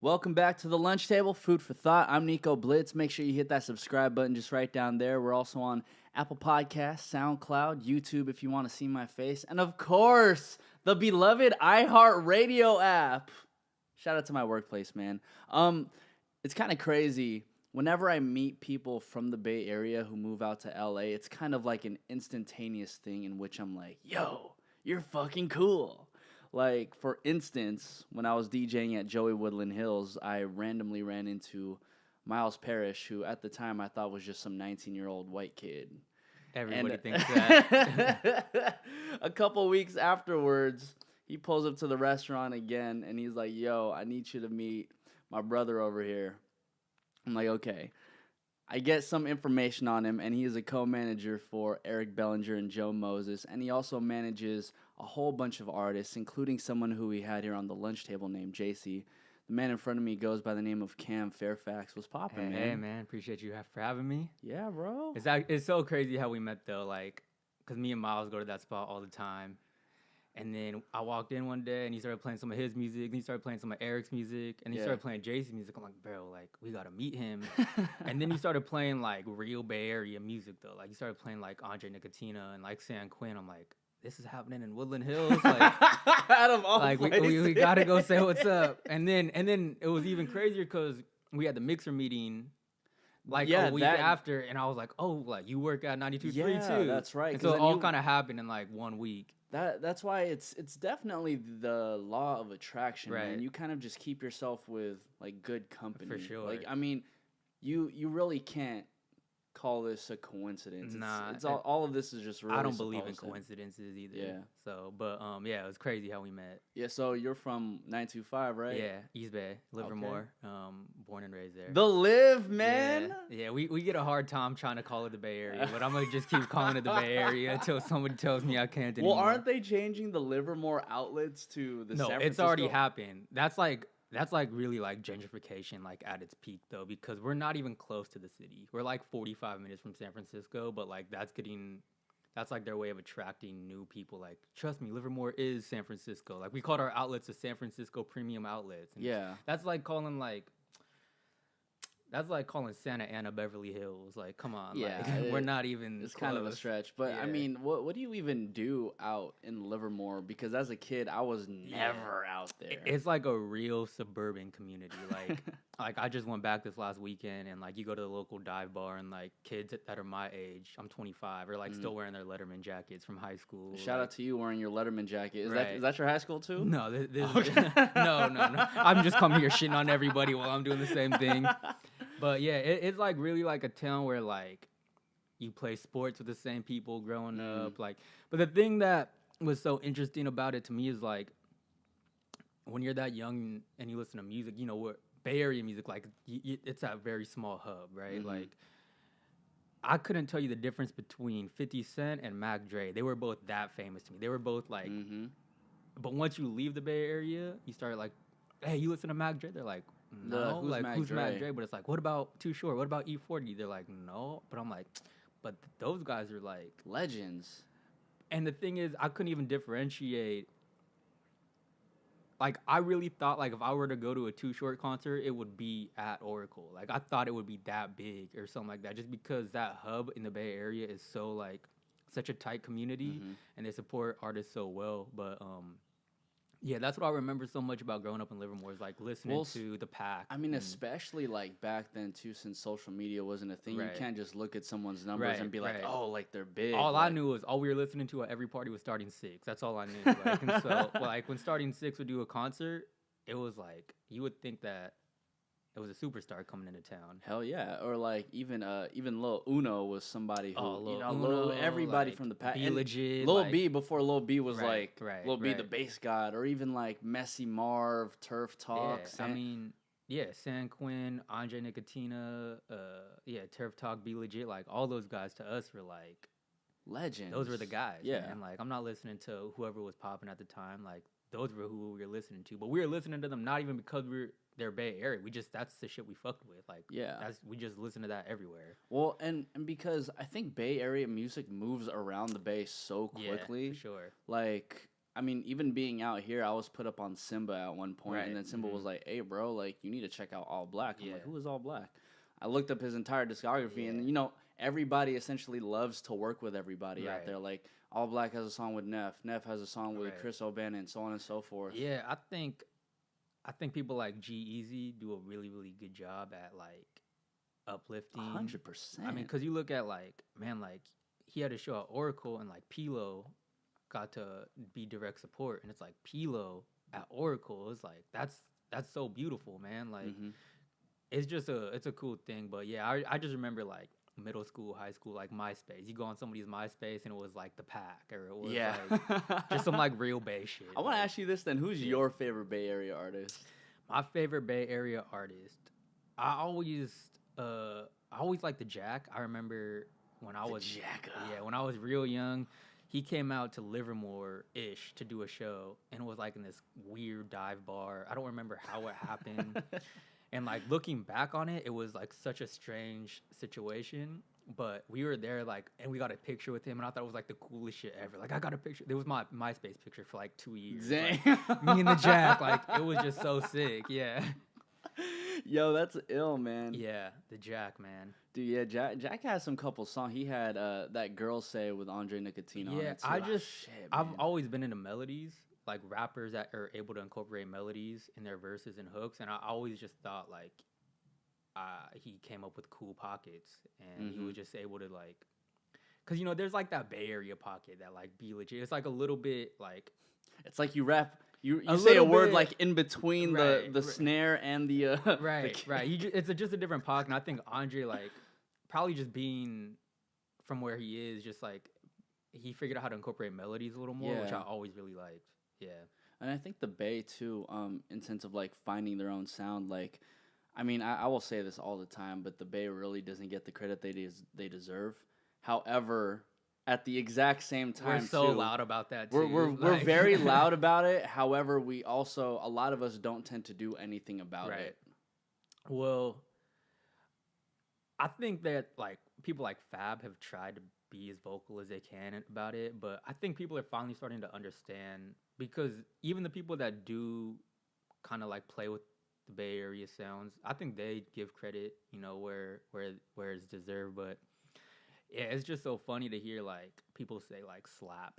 Welcome back to the lunch table, food for thought. I'm Nico Blitz. Make sure you hit that subscribe button just right down there. We're also on Apple Podcasts, SoundCloud, YouTube if you want to see my face, and of course, the beloved iHeartRadio app. Shout out to my workplace, man. It's kind of crazy. Whenever I meet people from the Bay Area who move out to LA, it's kind of like an instantaneous thing in which I'm like, yo, you're fucking cool. Like, for instance, when I was DJing at Joey Woodland Hills, I randomly ran into Miles Parrish, who at the time I thought was just some 19-year-old white kid. Everybody thinks that. A couple weeks afterwards, he pulls up to the restaurant again, and he's like, yo, I need you to meet my brother over here. I'm like, okay. I get some information on him, and he is a co-manager for Eric Bellinger and Joe Moses, and he also manages a whole bunch of artists, including someone who we had here on the lunch table named JC. The man in front of me goes by the name of Cam Fairfax. What's poppin', man? Hey, man. Appreciate you for having me. Yeah, bro. It's so crazy how we met, though, like, because me and Miles go to that spot all the time. And then I walked in one day, and he started playing some of his music, and he started playing some of Eric's music, and he started playing JC's music. I'm like, bro, like, we got to meet him. And then he started playing, like, real Bay Area music, though. Like, he started playing, like, Andre Nicotina and, like, San Quinn. I'm like, this is happening in Woodland Hills. Like, out of all like we got to go say what's up. And then it was even crazier because we had the mixer meeting like a week after, and I was like, oh, like, you work at 92.3 too. That's right. And so it all kind of happened in, like, 1 week. That's why it's definitely the law of attraction, right. Man. You kind of just keep yourself with, like, good company. For sure. Like, I mean, you really can't call this a coincidence. Nah. It's all of this is just really I don't believe in coincidences either. Yeah. So, but, yeah, it was crazy how we met. Yeah, so you're from 925, right? Yeah, East Bay, Livermore, born and raised there. The Live, man! Yeah, we get a hard time trying to call it the Bay Area, but I'm going to just keep calling it the Bay Area until somebody tells me I can't anymore. Well, aren't they changing the Livermore outlets to the San Francisco? No, it's already happened. That's like really like gentrification like at its peak though, because we're not even close to the city. We're like 45 minutes from San Francisco, but like that's like their way of attracting new people. Like, trust me, Livermore is San Francisco. Like, we called our outlets the San Francisco Premium Outlets. And that's like calling Santa Ana Beverly Hills. Like, come on. Yeah, like, we're not even It's close. kind of a stretch. But, I mean, what do you even do out in Livermore? Because as a kid, I was never out there. It's like a real suburban community. Like, like, I just went back this last weekend, and, like, you go to the local dive bar, and, like, kids that are my age, I'm 25, are, like, still wearing their Letterman jackets from high school. Shout out to you wearing your Letterman jacket. Is that your high school, too? No, no. I'm just coming here shitting on everybody while I'm doing the same thing. But yeah, it's like really like a town where like you play sports with the same people growing up. Like, but the thing that was so interesting about it to me is like when you're that young and you listen to music, you know, what Bay Area music, like it's a very small hub, right? Mm-hmm. Like, I couldn't tell you the difference between 50 Cent and Mac Dre. They were both that famous to me. They were both like, but once you leave the Bay Area, you start like, hey, you listen to Mac Dre? They're like, no, who's Mac Dre? But it's like, what about Too Short? What about E40? They're like, no. But I'm like, but those guys are like legends. And the thing is, I couldn't even differentiate. Like, I really thought like if I were to go to a Too Short concert, it would be at Oracle. Like, I thought it would be that big or something like that, just because that hub in the Bay Area is so like such a tight community and they support artists so well. But yeah, that's what I remember so much about growing up in Livermore is like listening to the Pack. I mean, especially like back then too, since social media wasn't a thing. Right. You can't just look at someone's numbers and be like, oh, like they're big. All I knew was all we were listening to at every party was Starting Six. That's all I knew. Like, and so, like when Starting Six would do a concert, it was like you would think that it was a superstar coming into town. Hell yeah. Or like even Lil Uno was somebody who everybody like, from the past. Be legit. Lil B before Lil B was Lil B the bass god, or even like Messy Marv, Turf Talk. Yeah, I mean, San Quinn, Andre Nicotina, Turf Talk, Be Legit, like all those guys to us were like legends. Those were the guys. Yeah. Man. Like, I'm not listening to whoever was popping at the time. Like, those were who we were listening to. But we were listening to them not even because they're Bay Area. That's the shit we fucked with. Like, we just listen to that everywhere. Well, and because I think Bay Area music moves around the Bay so quickly. Yeah, for sure. Like, I mean, even being out here, I was put up on Simba at one point, Right. and then Simba was like, "Hey, bro, like you need to check out All Black." I'm like, Yeah. "Who is All Black?" I looked up his entire discography, Yeah. and everybody essentially loves to work with everybody out Right. there. Like All Black has a song with Neff has a song with Right. Chris O'Bannon, and so on and so forth. Yeah, I think people like G-Eazy do a really, really good job at like uplifting. 100%. I mean, because you look at like, man, like he had a show at Oracle and like Pilo got to be direct support, and it's like Pilo at Oracle is like that's so beautiful, man. Like it's just it's a cool thing. But yeah, I just remember like middle school, high school, like MySpace. You go on somebody's MySpace and it was like the Pack, or it was like just some like real Bay shit. I want to ask you this then: who's your favorite Bay Area artist? My favorite Bay Area artist, I always liked the Jack. I remember when I was when I was real young, he came out to Livermore-ish to do a show, and it was like in this weird dive bar. I don't remember how it happened. And like looking back on it, it was like such a strange situation. But we were there, like, and we got a picture with him, and I thought it was like the coolest shit ever. Like, I got a picture. It was my MySpace picture for like 2 years. Dang. Like, me and the Jack, like, it was just so sick. Yeah. Yo, that's ill, man. Yeah, the Jack, man. Dude, yeah, Jack has some couple songs. He had that Girl Say with Andre Nicotino on it too. I've always been into melodies, like rappers that are able to incorporate melodies in their verses and hooks, and I always just thought like he came up with cool pockets, and he was just able to like, cause there's like that Bay Area pocket that like be legit. It's like a little bit like, it's like you rap. You say a word bit, like in between the snare and the right. It's just a different pocket. And I think Andre, like, probably just being from where he is, just like he figured out how to incorporate melodies a little more, which I always really liked. Yeah, and I think the Bay too, in sense of like finding their own sound. Like, I mean, I will say this all the time, but the Bay really doesn't get the credit they deserve. However, at the exact same time, we're so loud about that too. We're very loud about it. However, we also, a lot of us don't tend to do anything about it. Well, I think that like people like Fab have tried to be as vocal as they can about it, but I think people are finally starting to understand, because even the people that do kind of like play with the Bay Area sounds, I think they give credit, where it's deserved, but. Yeah, it's just so funny to hear like people say like slap,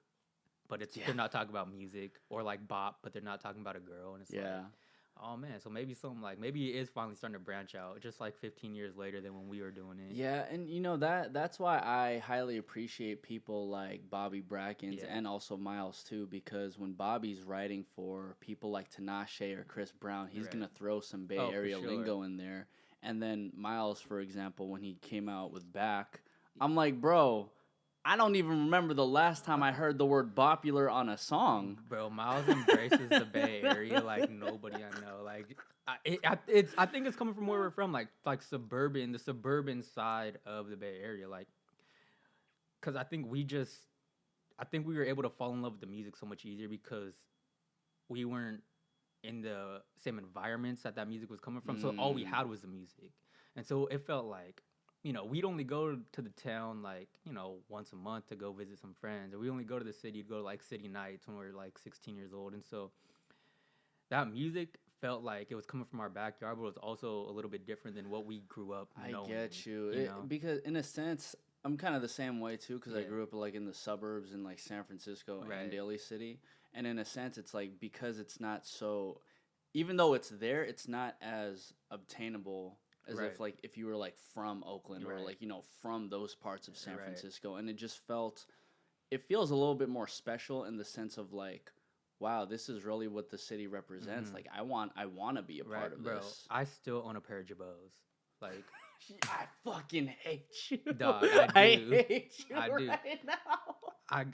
but they're not talking about music, or like bop, but they're not talking about a girl, and it's like, oh man, so maybe maybe it is finally starting to branch out, just like 15 years later than when we were doing it. Yeah, and that's why I highly appreciate people like Bobby Brackens and also Myles too, because when Bobby's writing for people like Tinashe or Chris Brown, he's gonna throw some Bay Area lingo in there, and then Myles, for example, when he came out with Back. I'm like, bro, I don't even remember the last time I heard the word popular on a song. Bro, Myles embraces the Bay Area like nobody I know. Like, I think it's coming from where we're from, like the suburban side of the Bay Area. Like, because I think we were able to fall in love with the music so much easier because we weren't in the same environments that music was coming from. So all we had was the music. And so it felt like, we'd only go to the town like, once a month to go visit some friends. Or we only go to the city to go to like city nights when we were like 16 years old. And so that music felt like it was coming from our backyard, but it was also a little bit different than what we grew up knowing. I get you. Because in a sense, I'm kind of the same way too, because I grew up like in the suburbs in like San Francisco and Daly City. And in a sense, it's like, because it's not so, even though it's there, it's not as obtainable as if like if you were like from Oakland or like from those parts of San Francisco, and it just feels a little bit more special in the sense of like, wow, this is really what the city represents. Like I want to be a part of this. I still own a pair of Jabos. Like I fucking hate you, dog. I hate you I do. right now.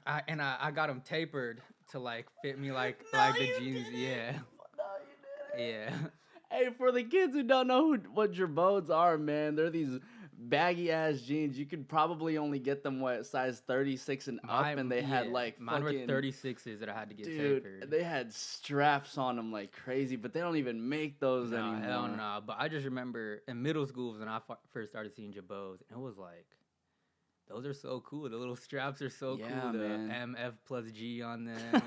I got them tapered to like fit me like No, the you jeans. didn't. Yeah. No, you didn't. Yeah. Hey, for the kids who don't know what Jabos are, man, they're these baggy ass jeans. You could probably only get them size 36 and up, and they had like mine fucking, were 36s that I had to get tapered. They had straps on them like crazy, but they don't even make those anymore. Hell no. But I just remember in middle school when I first started seeing Jabos, and it was like, those are so cool. The little straps are so Yeah, cool. The man. MF plus G on them.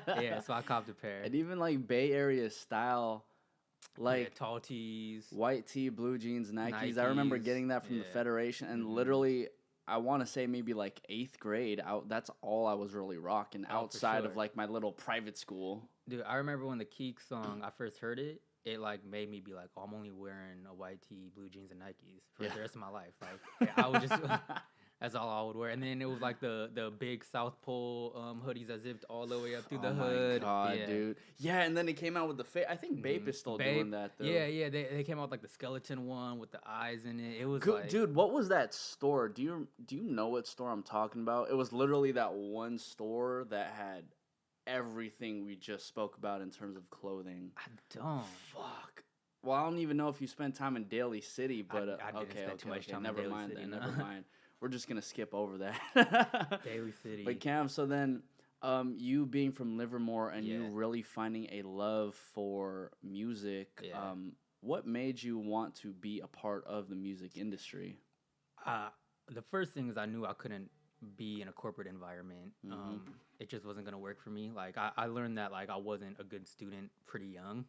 Yeah, so I copped a pair. And even like Bay Area style, like tall tees. white tee, blue jeans, Nikes. I remember Nikes, getting that from the yeah. Federation, and literally, I want to say maybe like 8th grade. That's all I was really rocking Oh, for outside of sure. like my little private school. Dude, I remember when the Keek song, I first heard it, it like made me be like, oh, I'm only wearing a white tee, blue jeans, and Nikes for the rest of my life. Like, I would just, that's all I would wear. And then it was like the big South Pole hoodies that zipped all the way up through the hood. Oh my god, yeah. dude. Yeah, and then it came out with the I think Bape is still doing that though. Yeah, they came out with like the skeleton one with the eyes in it. It was Good, like, dude, what was that store? Do you know what store I'm talking about? It was literally that one store that had everything we just spoke about in terms of clothing. I don't. Fuck. Well, I don't even know if you spent time in Daly City, but I didn't spend too much time in never Daly mind City, then. no. Never mind. We're just gonna skip over that. Daly City. But Cam, so then, you being from Livermore and you Yeah. really finding a love for music, Yeah. what made you want to be a part of the music industry? The first thing is I knew I couldn't be in a corporate environment. It just wasn't gonna work for me. Like I learned that like I wasn't a good student pretty young,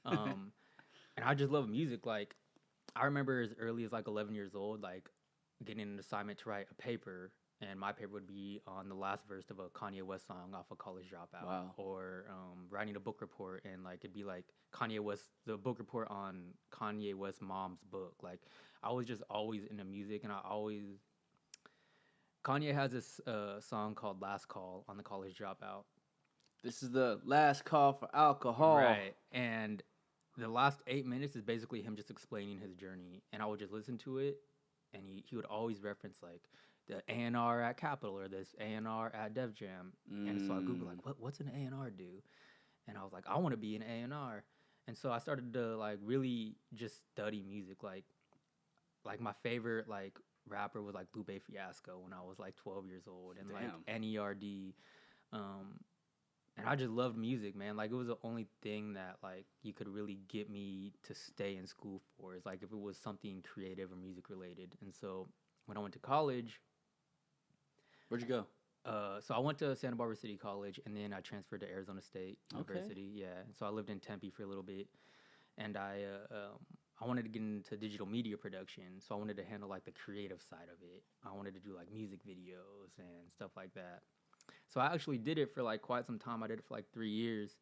and I just love music. Like I remember as early as like 11 years old, like getting an assignment to write a paper, and my paper would be on the last verse of a Kanye West song off of College Dropout. Wow. Or writing a book report, and like it'd be like Kanye West, the book report on Kanye West's mom's book. Like I was just always into music, and Kanye has this song called Last Call on the College Dropout. This is the last call for alcohol. Right. And the last 8 minutes is basically him just explaining his journey. And I would just listen to it, and he would always reference like the A&R at Capitol or this A&R at Def Jam. And so I Googled like, what's an A&R do? And I was like, I want to be an A&R. And so I started to like really just study music. Like my favorite like rapper was like Lupe Fiasco when I was like 12 years old, and like NERD. And I just loved music, man. Like it was the only thing that like you could really get me to stay in school for, is like if it was something creative or music related. And so when I went to college, where'd you go? So I went to Santa Barbara City College, and then I transferred to Arizona State University. Yeah, and so I lived in Tempe for a little bit, and I wanted to get into digital media production, so I wanted to handle like the creative side of it. I wanted to do like music videos and stuff like that. So I actually did it for like quite some time. I did it for like 3 years,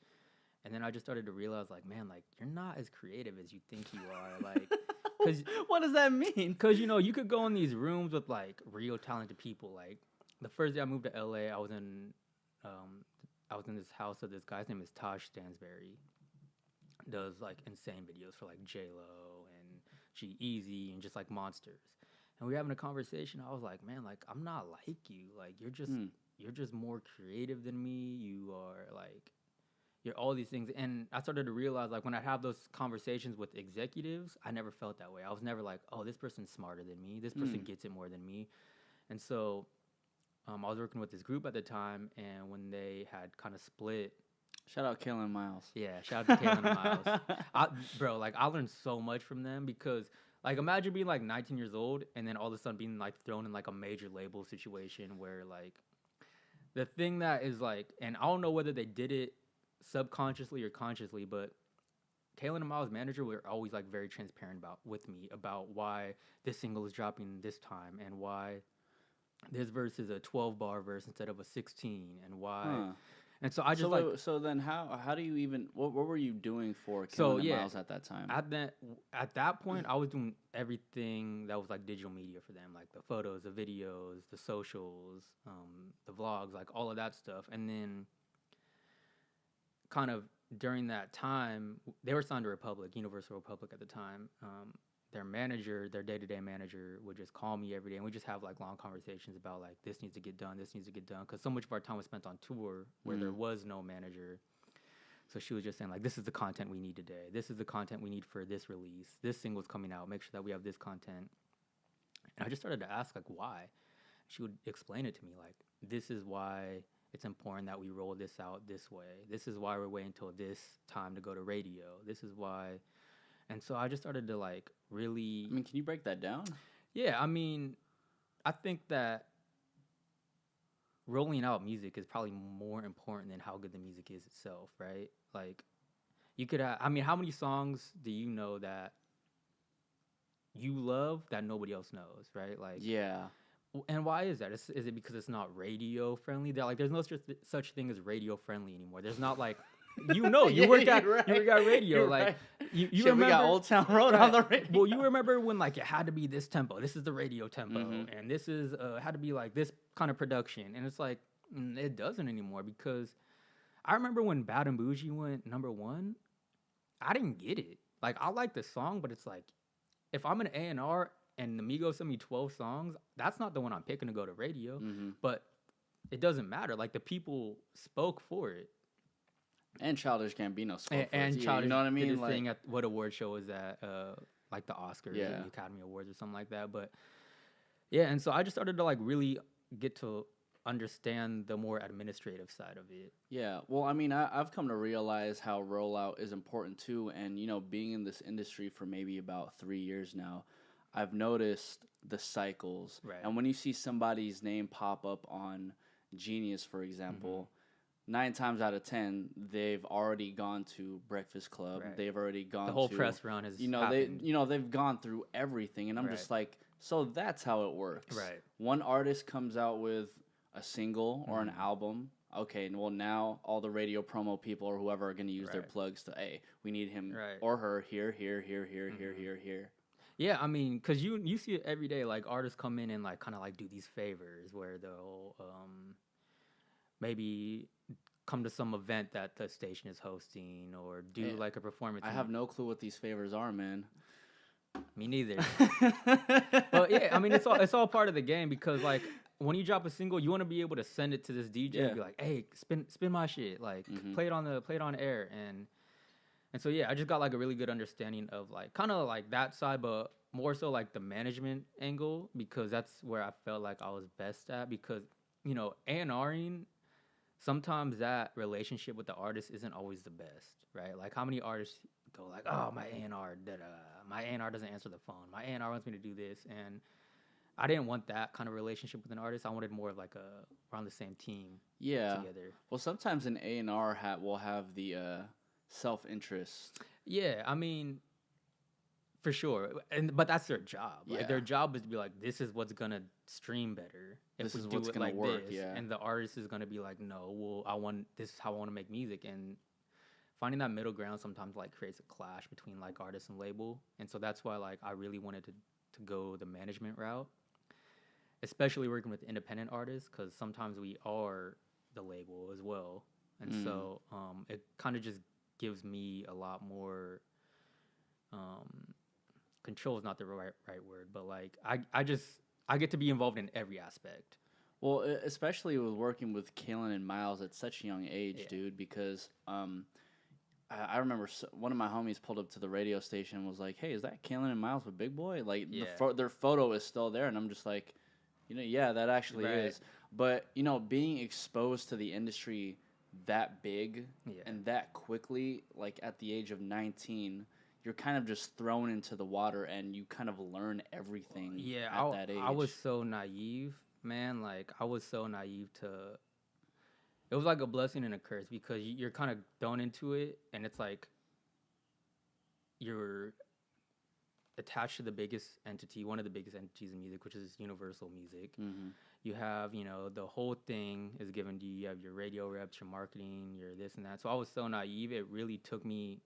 and then I just started to realize like, man, like you're not as creative as you think you are. Like, cause what does that mean? Because you could go in these rooms with like real talented people. Like the first day I moved to LA, I was in this house of this guy's name is Taj Stansberry. Does like insane videos for like J-Lo and G-Eazy and just like monsters. And we were having a conversation. I was like, man, like I'm not like you. Like you're just more creative than me. You are like, you're all these things. And I started to realize like when I have those conversations with executives, I never felt that way. I was never like, oh, this person's smarter than me. This person gets it more than me. And so I was working with this group at the time, and when they had kind of split. Shout out Kalin Myles. Yeah, shout out to Kalin Myles. Bro, like I learned so much from them, because like imagine being like 19 years old and then all of a sudden being like thrown in like a major label situation where like the thing that is like, and I don't know whether they did it subconsciously or consciously, but Kalin and Myles' manager were always like very transparent with me about why this single is dropping this time, and why this verse is a 12-bar verse instead of a 16, and why. And so I just so then how do you even what were you doing for Kalin and Myles at that time? At that point, I was doing everything that was like digital media for them, like the photos, the videos, the socials, the vlogs, like all of that stuff. And then kind of during that time, they were signed to Republic, Universal Republic at the time. Their manager, their day-to-day manager, would just call me every day, and we just have like long conversations about like this needs to get done, because so much of our time was spent on tour where there was no manager. So she was just saying like, this is the content we need today, this is the content we need for this release, this single's coming out, make sure that we have this content. And I just started to ask like why. She would explain it to me like, this is why it's important that we roll this out this way, this is why we're waiting until this time to go to radio, this is why. And so I just started to like really. I mean, can you break that down? Yeah, I mean, I think that rolling out music is probably more important than how good the music is itself, right? Like, you could I mean, how many songs do you know that you love that nobody else knows, right? Like, Yeah. and why is that? Is it because it's not radio friendly? That like, there's no such thing as radio friendly anymore. There's not like, you Yeah, work at you're right. you work at radio. You're Like, right. you Shit, remember we got Old Town Road on the radio. Well, you remember when like it had to be this tempo. This is the radio tempo, Mhm. and this is had to be like this kind of production. And it's like it doesn't anymore because I remember when Bad and Bougie went #1. I didn't get it. Like, I like the song, but it's like, if I'm an A&R and the Migos send me 12 songs, that's not the one I'm picking to go to radio. Mhm. But it doesn't matter. Like, the people spoke for it. And Childish Gambino spoke for And it. Childish You know what I did mean? his Like, thing at what award show was that? Like the Oscars or Yeah. the Academy Awards or something like that. But yeah, and so I just started to like really get to understand the more administrative side of it. yeah. Well, I mean, I've come to realize how rollout is important too. And, you know, being in this industry for maybe about 3 years now, I've noticed the cycles. Right. And when you see somebody's name pop up on Genius, for example, 9 times out of 10, they've already gone to Breakfast Club. Right. They've already gone The whole to, press run has you know, happened. they've gone through everything. And I'm just like, so that's how it works. Right. One artist comes out with a single or an album. Okay, and well, now all the radio promo people or whoever are going to use their Right. plugs to, hey, we need him Right. or her here, here, here, here, here, here, here. Yeah, I mean, because you see it every day. Like, artists come in and like kind of like do these favors where they'll maybe come to some event that the station is hosting or do Yeah. like a performance. I have no clue what these favors are, man. Me neither. But yeah, I mean, it's all part of the game because like when you drop a single, you want to be able to send it to this DJ and be like, hey, spin my shit, like play it on air, and so yeah, I just got like a really good understanding of like kind of like that side, but more so like the management angle because that's where I felt like I was best at because you know A&Ring, sometimes that relationship with the artist isn't always the best, right? Like how many artists go like, oh, my A&R doesn't answer the phone. My A&R wants me to do this, and I didn't want that kind of relationship with an artist. I wanted more of like we're on the same team. Yeah. Together. Well, sometimes an A&R will have the self-interest. Yeah, I mean, for sure, but that's their job. Like Yeah. their job is to be like, this is what's gonna stream better if This we is do what's it gonna like work, this. yeah. And the artist is gonna be like, no, well, this is how I want to make music, and finding that middle ground sometimes like creates a clash between like artist and label, and so that's why like I really wanted to go the management route, especially working with independent artists because sometimes we are the label as well, and so it kind of just gives me a lot more control is not the right word, but like I get to be involved in every aspect. Well, especially with working with Kalin and Myles at such a young age, Yeah. dude, because I remember one of my homies pulled up to the radio station and was like, hey, is that Kalin and Myles with Big Boy? Like, Yeah. their photo is still there, and I'm just like, you know, yeah, that actually Right. is. But, you know, being exposed to the industry that big Yeah. and that quickly, like at the age of 19, you're kind of just thrown into the water and you kind of learn everything at that age. I was so naive, man. Like I was so naive to. It was like a blessing and a curse because you're kind of thrown into it, and it's like you're attached to the biggest entity, one of the biggest entities in music, which is Universal Music. Mhm. You have, you know, the whole thing is given to you. You have your radio reps, your marketing, your this and that. So I was so naive. It really took me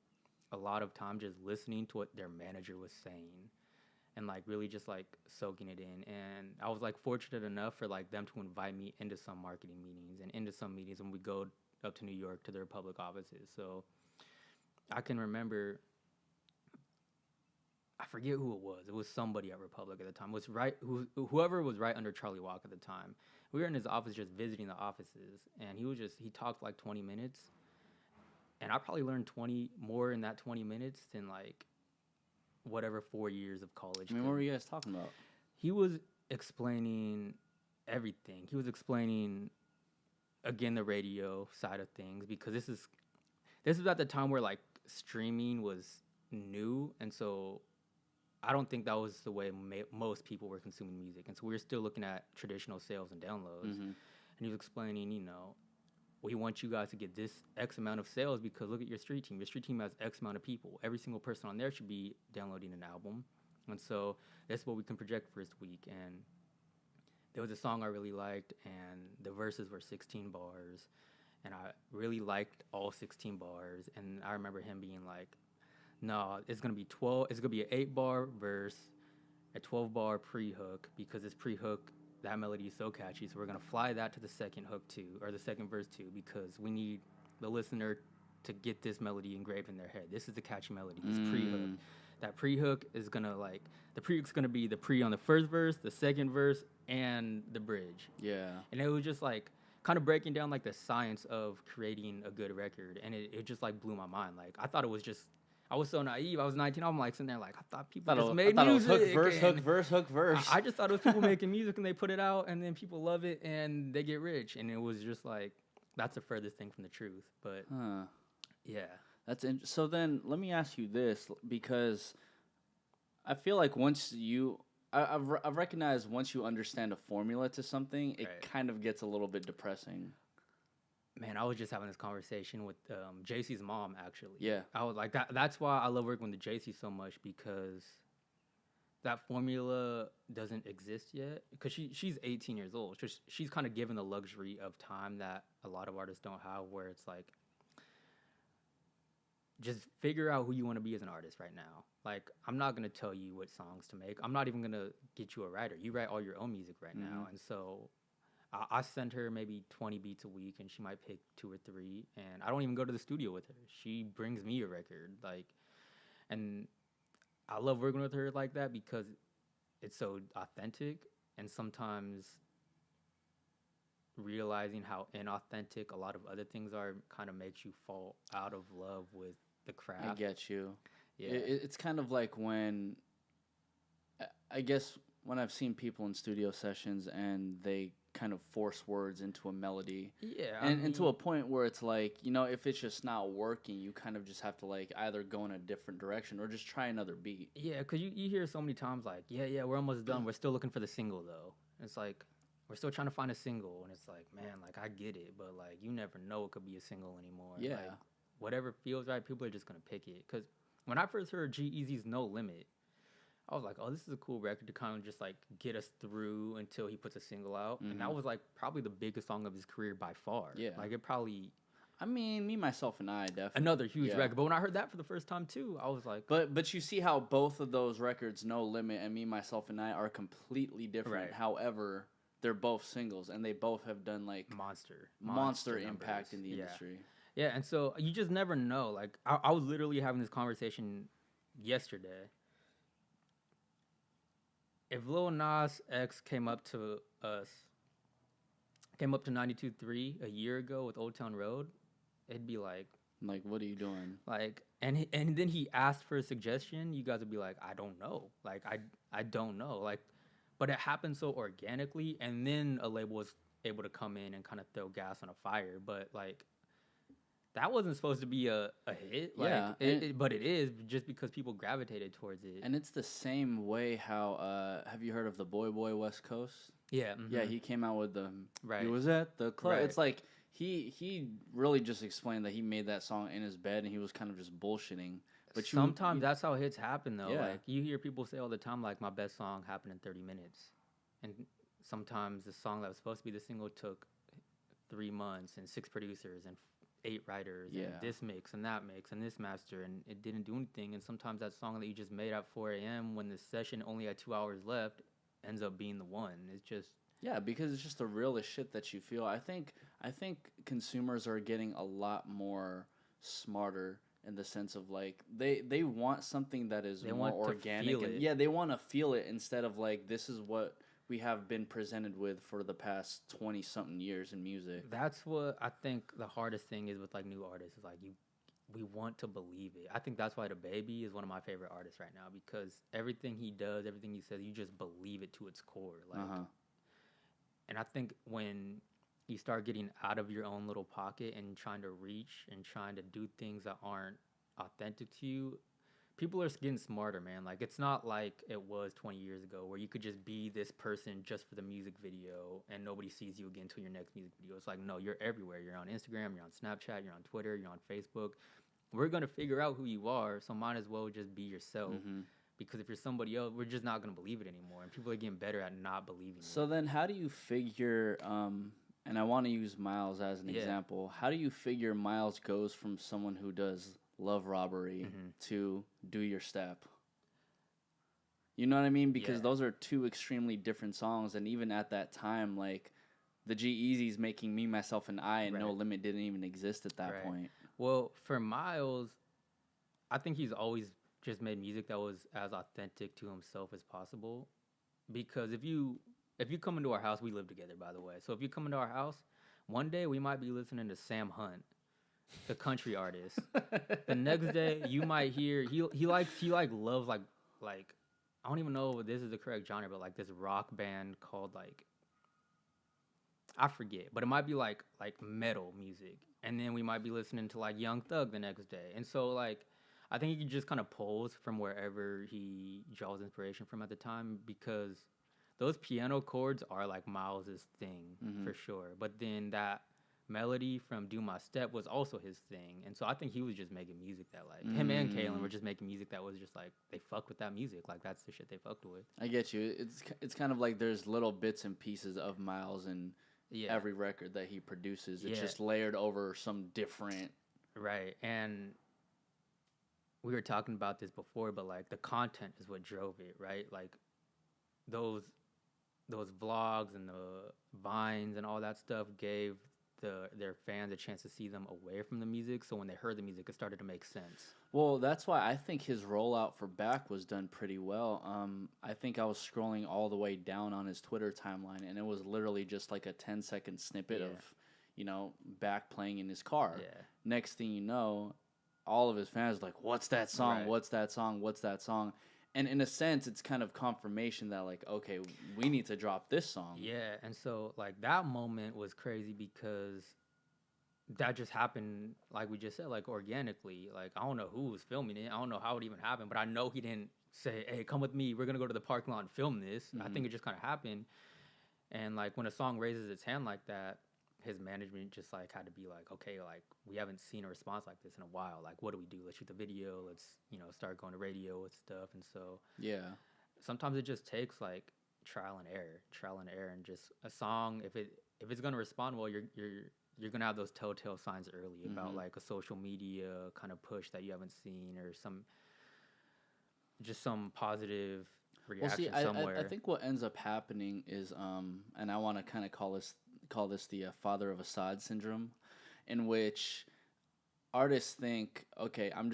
a lot of time just listening to what their manager was saying and like really just like soaking it in. And I was like fortunate enough for like them to invite me into some marketing meetings and into some meetings when we go up to New York to their public offices. So I can remember, I forget who it was. It was somebody at Republic at the time. It was whoever was right under Charlie Walk at the time. We were in his office just visiting the offices, and he talked like 20 minutes. And I probably learned 20 more in that 20 minutes than like whatever 4 years of college. I mean, what were you guys talking about? He was explaining everything. He was explaining again the radio side of things because this is at the time where like streaming was new, and so I don't think that was the way most people were consuming music. And so we were still looking at traditional sales and downloads. And he was explaining, you know, we want you guys to get this X amount of sales because look at your street team. Your street team has X amount of people. Every single person on there should be downloading an album. And so that's what we can project for this week. And there was a song I really liked, and the verses were 16 bars. And I really liked all 16 bars. And I remember him being like, no, it's going to be 12. It's going to be an 8-bar verse, a 12-bar pre-hook, because this pre-hook, that melody is so catchy. So we're going to fly that to the second hook too, or the second verse too, because we need the listener to get this melody engraved in their head. This is the catchy melody, this pre-hook. That pre-hook is going to the pre-hook's going to be the pre on the first verse, the second verse, and the bridge. Yeah. And it was just like, kind of breaking down like the science of creating a good record. And it just like blew my mind. Like, I thought it was just, I was so naive. I was 19. I'm like sitting there like, I thought people just made music. It was hook, verse. I just thought it was people making music and they put it out and then people love it and they get rich. And it was just like, that's the furthest thing from the truth. But yeah. So then let me ask you this, because I feel like once I've recognized once you understand a formula to something, it kind of gets a little bit depressing. Man, I was just having this conversation with JC's mom, actually. Yeah. I was like, that's why I love working with the JC so much, because that formula doesn't exist yet. Because she's 18 years old. So she's kind of given the luxury of time that a lot of artists don't have, where it's like, just figure out who you want to be as an artist right now. Like, I'm not going to tell you what songs to make. I'm not even going to get you a writer. You write all your own music right now. And so I send her maybe 20 beats a week, and she might pick 2 or 3. And I don't even go to the studio with her. She brings me a record. Like, and I love working with her like that because it's so authentic. And sometimes realizing how inauthentic a lot of other things are kind of makes you fall out of love with the craft. I get you. Yeah. It's kind of like when, I guess, when I've seen people in studio sessions and they kind of force words into a melody. Yeah. And to a point where it's like, you know, if it's just not working, you kind of just have to like either go in a different direction or just try another beat. Yeah, because you hear so many times like, yeah, we're almost done. We're still looking for the single, though. It's like, we're still trying to find a single. And it's like, man, like, I get it. But, like, you never know it could be a single anymore. Yeah. Like, whatever feels right, people are just going to pick it. Because when I first heard G-Eazy's No Limit, I was like, oh, this is a cool record to kind of just, like, get us through until he puts a single out. And that was, like, probably the biggest song of his career by far. Yeah. Like, it probably... I mean, Me, Myself, and I, definitely. Another huge record. But when I heard that for the first time, too, I was like... But you see how both of those records, No Limit and Me, Myself, and I, are completely different. Right. However, they're both singles, and they both have done, like... Monster impact in the industry. Yeah, and so you just never know. Like, I was literally having this conversation yesterday. If Lil Nas X came up to 92.3 a year ago with Old Town Road, it'd be like, what are you doing? Like, and then he asked for a suggestion. You guys would be like, I don't know. Like, I don't know. Like, but it happened so organically, and then a label was able to come in and kind of throw gas on a fire. But like, that wasn't supposed to be a hit. Like, yeah, but it is just because people gravitated towards it. And it's the same way how have you heard of the Boy West Coast? Yeah. Yeah, he came out with the Right. He was at the club. Right. It's like he really just explained that he made that song in his bed and he was kind of just bullshitting. But sometimes that's how hits happen, though. Yeah. Like, you hear people say all the time, like, my best song happened in 30 minutes. And sometimes the song that was supposed to be the single took 3 months and 6 producers and 8 writers and this mix and that mix and this master, and it didn't do anything. And sometimes that song that you just made at 4 a.m. when the session only had 2 hours left ends up being the one. It's just... Yeah, because it's just the realest shit that you feel. I think consumers are getting a lot more smarter in the sense of like they want something that is more organic. And, yeah, they want to feel it instead of like, this is what we have been presented with for the past 20 something years in music. That's what I think the hardest thing is with like new artists, is like we want to believe it. I think that's why DaBaby is one of my favorite artists right now, because everything he does, everything he says, you just believe it to its core. Like, and I think when you start getting out of your own little pocket and trying to reach and trying to do things that aren't authentic to you, people are getting smarter, man. Like, it's not like it was 20 years ago where you could just be this person just for the music video and nobody sees you again until your next music video. It's like, no, you're everywhere. You're on Instagram, you're on Snapchat, you're on Twitter, you're on Facebook. We're going to figure out who you are, so might as well just be yourself. Mm-hmm. Because if you're somebody else, we're just not going to believe it anymore. And people are getting better at not believing So it. then how do you figure, and I want to use Miles as an example, how do you figure Miles goes from someone who does Love Robbery to Do Your Step? You know what I mean? Because those are two extremely different songs, and even at that time, like, the G-Eazy's Making Me, Myself, and I and No Limit didn't even exist at that point. Well, for Miles, I think he's always just made music that was as authentic to himself as possible. Because if you come into our house, we live together, by the way. So if you come into our house, one day we might be listening to Sam Hunt, the country artist. The next day you might hear he loves like I don't even know if this is the correct genre, but like this rock band called like I forget, but it might be like metal music. And then we might be listening to like Young Thug the next day. And so like I think he just kind of pulls from wherever he draws inspiration from at the time, because those piano chords are like Miles's thing for sure. But then that melody from Do My Step was also his thing. And so I think he was just making music that like him and Kalin were just making music that was just like they fuck with that music. Like that's the shit they fucked with. I get you. It's kind of like there's little bits and pieces of Miles in every record that he produces. It's just layered over some different. Right. And we were talking about this before, but like the content is what drove it, right? Like those vlogs and the vines and all that stuff gave their fans a chance to see them away from the music. So when they heard the music, it started to make sense. Well, that's why I think his rollout for Back was done pretty well. I think I was scrolling all the way down on his Twitter timeline, and it was literally just like a 10-second snippet of, Back playing in his car. Yeah. Next thing you know, all of his fans are like, what's that song? Right. What's that song? What's that song? And in a sense, it's kind of confirmation that, like, okay, we need to drop this song. Yeah, and so, like, that moment was crazy because that just happened, like we just said, like, organically. Like, I don't know who was filming it. I don't know how it even happened, but I know he didn't say, hey, come with me. We're going to go to the parking lot and film this. I think it just kind of happened. And, like, when a song raises its hand like that, his management just, like, had to be like, okay, like, we haven't seen a response like this in a while. Like, what do we do? Let's shoot the video. Let's, start going to radio with stuff. And so sometimes it just takes, like, trial and error, and just a song, if it's going to respond well, you're going to have those telltale signs early about, like, a social media kind of push that you haven't seen, or some positive reaction somewhere. I think what ends up happening is, and I want to kind of call this the father of Assad syndrome, in which artists think, okay, I'm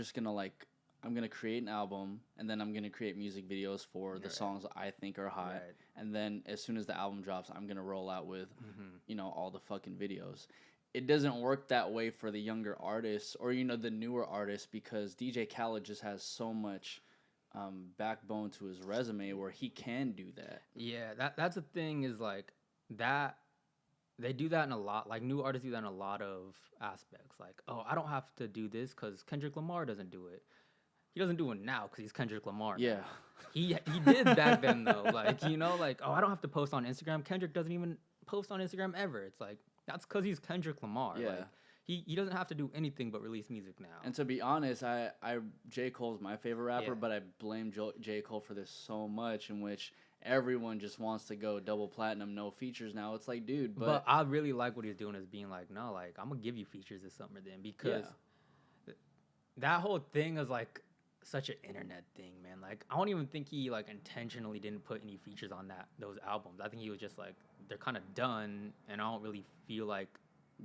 gonna create an album, and then I'm gonna create music videos for the songs I think are hot, and then as soon as the album drops, I'm gonna roll out with, all the fucking videos. It doesn't work that way for the younger artists or the newer artists, because DJ Khaled just has so much backbone to his resume where he can do that. Yeah, that's the thing, is like that. They do that in a lot, like new artists do that in a lot of aspects. Like, oh, I don't have to do this because Kendrick Lamar doesn't do it. He doesn't do it now because he's Kendrick Lamar. Yeah. He did back then, though. Like, like, oh, I don't have to post on Instagram. Kendrick doesn't even post on Instagram ever. It's like, that's because he's Kendrick Lamar. Yeah. Like, he doesn't have to do anything but release music now. And to be honest, J. Cole's my favorite rapper, but I blame J. Cole for this so much, in which everyone just wants to go double platinum, no features now. It's like, dude, but I really like what he's doing, is being like, no, like, I'm going to give you features this summer then, because that whole thing is like such an internet thing, man. Like, I don't even think he like intentionally didn't put any features on those albums. I think he was just like, they're kind of done, and I don't really feel like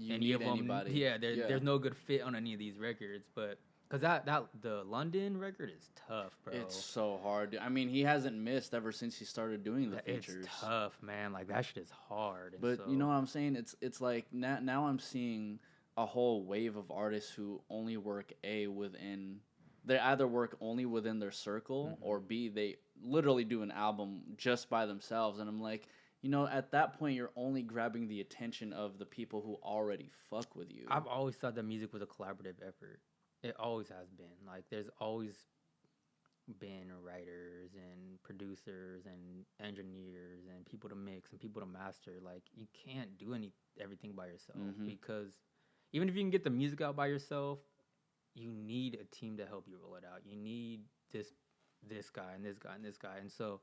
any of them. Anybody. Yeah, there's no good fit on any of these records, but because the London record is tough, bro. It's so hard. I mean, he hasn't missed ever since he started doing the features. It's tough, man. Like, that shit is hard. And but you know what I'm saying? It's like now I'm seeing a whole wave of artists who only work within. They either work only within their circle, or B, they literally do an album just by themselves. And I'm like, at that point, you're only grabbing the attention of the people who already fuck with you. I've always thought that music was a collaborative effort. It always has been. Like, there's always been writers and producers and engineers and people to mix and people to master. Like, you can't do everything by yourself, because even if you can get the music out by yourself, you need a team to help you roll it out. You need this guy and this guy and this guy. And so,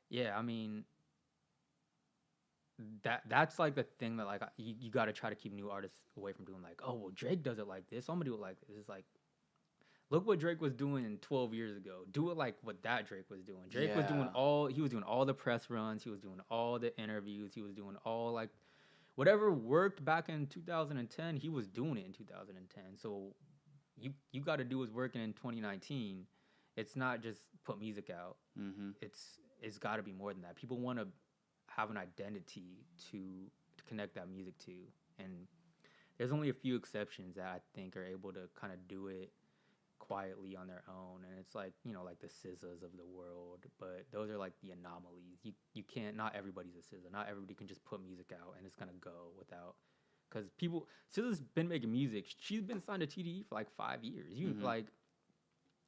yeah, I mean, that's like the thing that like you got to try to keep new artists away from doing, like, oh, well, Drake does it like this, so I'm gonna do it like this. It's like, look what Drake was doing 12 years ago. Do it like what that Drake was doing. Drake was doing all the press runs, he was doing all the interviews, he was doing all like whatever worked back in 2010, he was doing it in 2010. So you got to do what's working in 2019. It's not just put music out. It's got to be more than that. People want to have an identity to connect that music to, and there's only a few exceptions that I think are able to kind of do it quietly on their own, and it's like, you know, like the SZAs of the world, but those are like the anomalies. You can't, not everybody's a SZA. Not everybody can just put music out and it's gonna go without, because SZA's been making music. She's been signed to TDE for like 5 years. Like,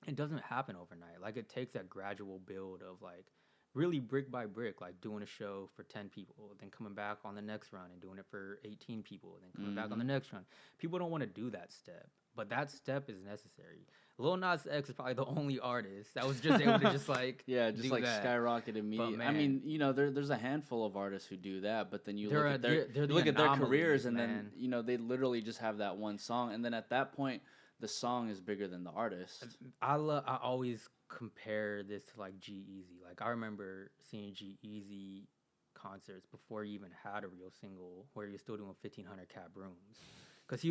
it doesn't happen overnight. Like, it takes that gradual build of like really brick by brick, like doing a show for 10 people, then coming back on the next run and doing it for 18 people, then coming back on the next run. People don't want to do that step, but that step is necessary. Lil Nas X is probably the only artist that was just able to just like skyrocket immediately. I mean, you know, there's a handful of artists who do that, but then you look at their careers, and then, you know, they literally just have that one song, and then at that point, the song is bigger than the artist. I always compare this to like G-Eazy. Like, I remember seeing G-Eazy concerts before he even had a real single, where he was still doing 1,500 cap rooms. Because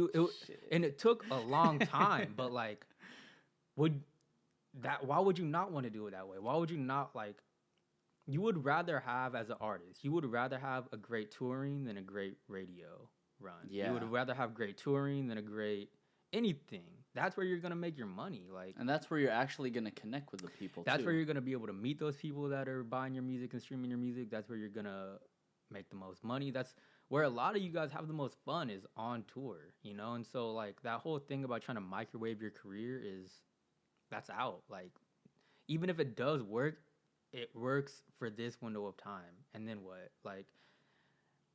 and it took a long time, but like, why would you not want to do it that way? Why would you not, like, you would rather have, as an artist, you would rather have a great touring than a great radio run. Yeah. You would rather have great touring than a great anything. That's where you're going to make your money. Like, and that's where you're actually going to connect with the people, That's where you're going to be able to meet those people that are buying your music and streaming your music. That's where you're going to make the most money. That's where a lot of you guys have the most fun, is on tour, you know? And so, like, that whole thing about trying to microwave your career that's out. Like, even if it does work, it works for this window of time. And then what? Like,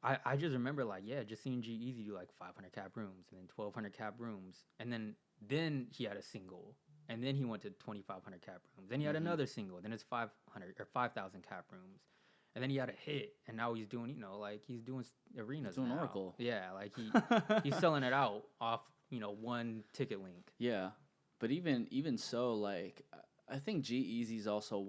I just remember, like, just seeing G-Eazy do, like, 500 cap rooms and then 1,200 cap rooms. And then he had a single. And then he went to 2,500 cap rooms. Then he had another single. Then it's 500 or 5,000 cap rooms. And then he had a hit, and now he's doing, you know, like, he's doing arenas. He's doing now. Oracle. Yeah, like he's selling it out off, you know, one ticket link. Yeah, but even so, like, I think G-Eazy's also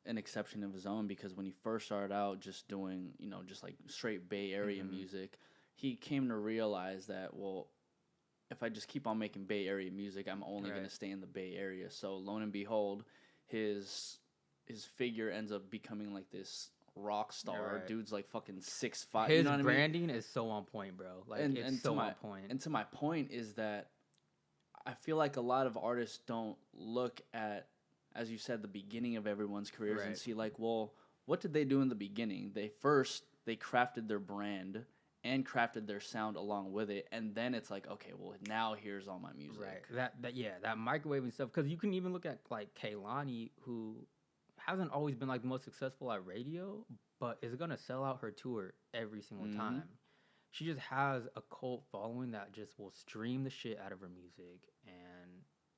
an exception of his own, because when he first started out just doing, you know, just like straight Bay Area music, he came to realize that, well, if I just keep on making Bay Area music, I'm only going to stay in the Bay Area. So lo and behold, his figure ends up becoming like this rock star. Right. Dude's like fucking 6'5". His you know what branding I mean? Is so on point, bro. Like, it's so on point. And to my point is that I feel like a lot of artists don't look at, as you said, the beginning of everyone's careers and see, like, well, what did they do in the beginning? They crafted their brand and crafted their sound along with it, and then it's like, okay, well, now here's all my music. Right. That microwaving stuff, because you can even look at, like, Kalani, who hasn't always been, like, the most successful at radio, but is gonna sell out her tour every single time. She just has a cult following that just will stream the shit out of her music, and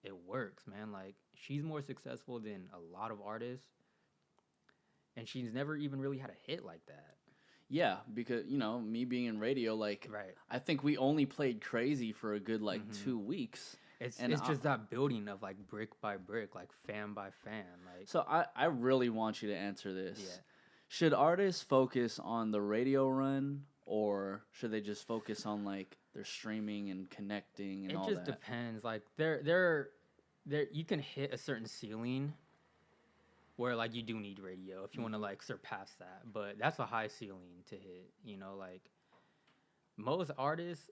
it works, man. Like, she's more successful than a lot of artists, and she's never even really had a hit like that. Yeah, because, you know, me being in radio, like, I think we only played Crazy for a good, like, 2 weeks. It's just that building of, like, brick by brick, like, fan by fan. Like, so I really want you to answer this. Yeah. Should artists focus on the radio run, or should they just focus on, like, their streaming and connecting and all that? It just depends. Like, there you can hit a certain ceiling where, like, you do need radio if you want to, like, surpass that. But that's a high ceiling to hit, you know? Like, most artists,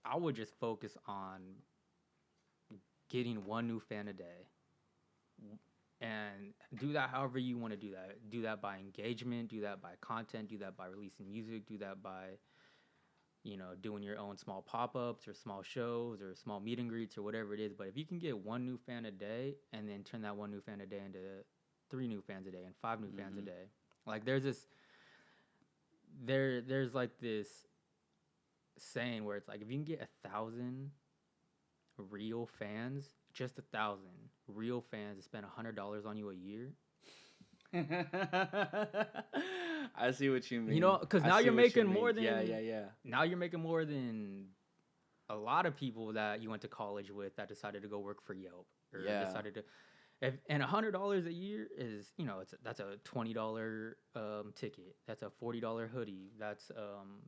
I would just focus on getting one new fan a day, and do that however you want to do that. Do that by engagement, do that by content, do that by releasing music, do that by, doing your own small pop-ups or small shows or small meet and greets or whatever it is. But if you can get 1 new fan a day and then turn that 1 new fan a day into 3 new fans a day and 5 new fans a day, like there's like this saying where it's like if you can get 1,000 real fans, just 1,000 real fans to spend $100 on you a year. I see what you mean. Because now you're making more than yeah. Now you're making more than a lot of people that you went to college with that decided to go work for Yelp or decided to. And $100 a year is that's a $20 ticket. That's a $40 hoodie. That's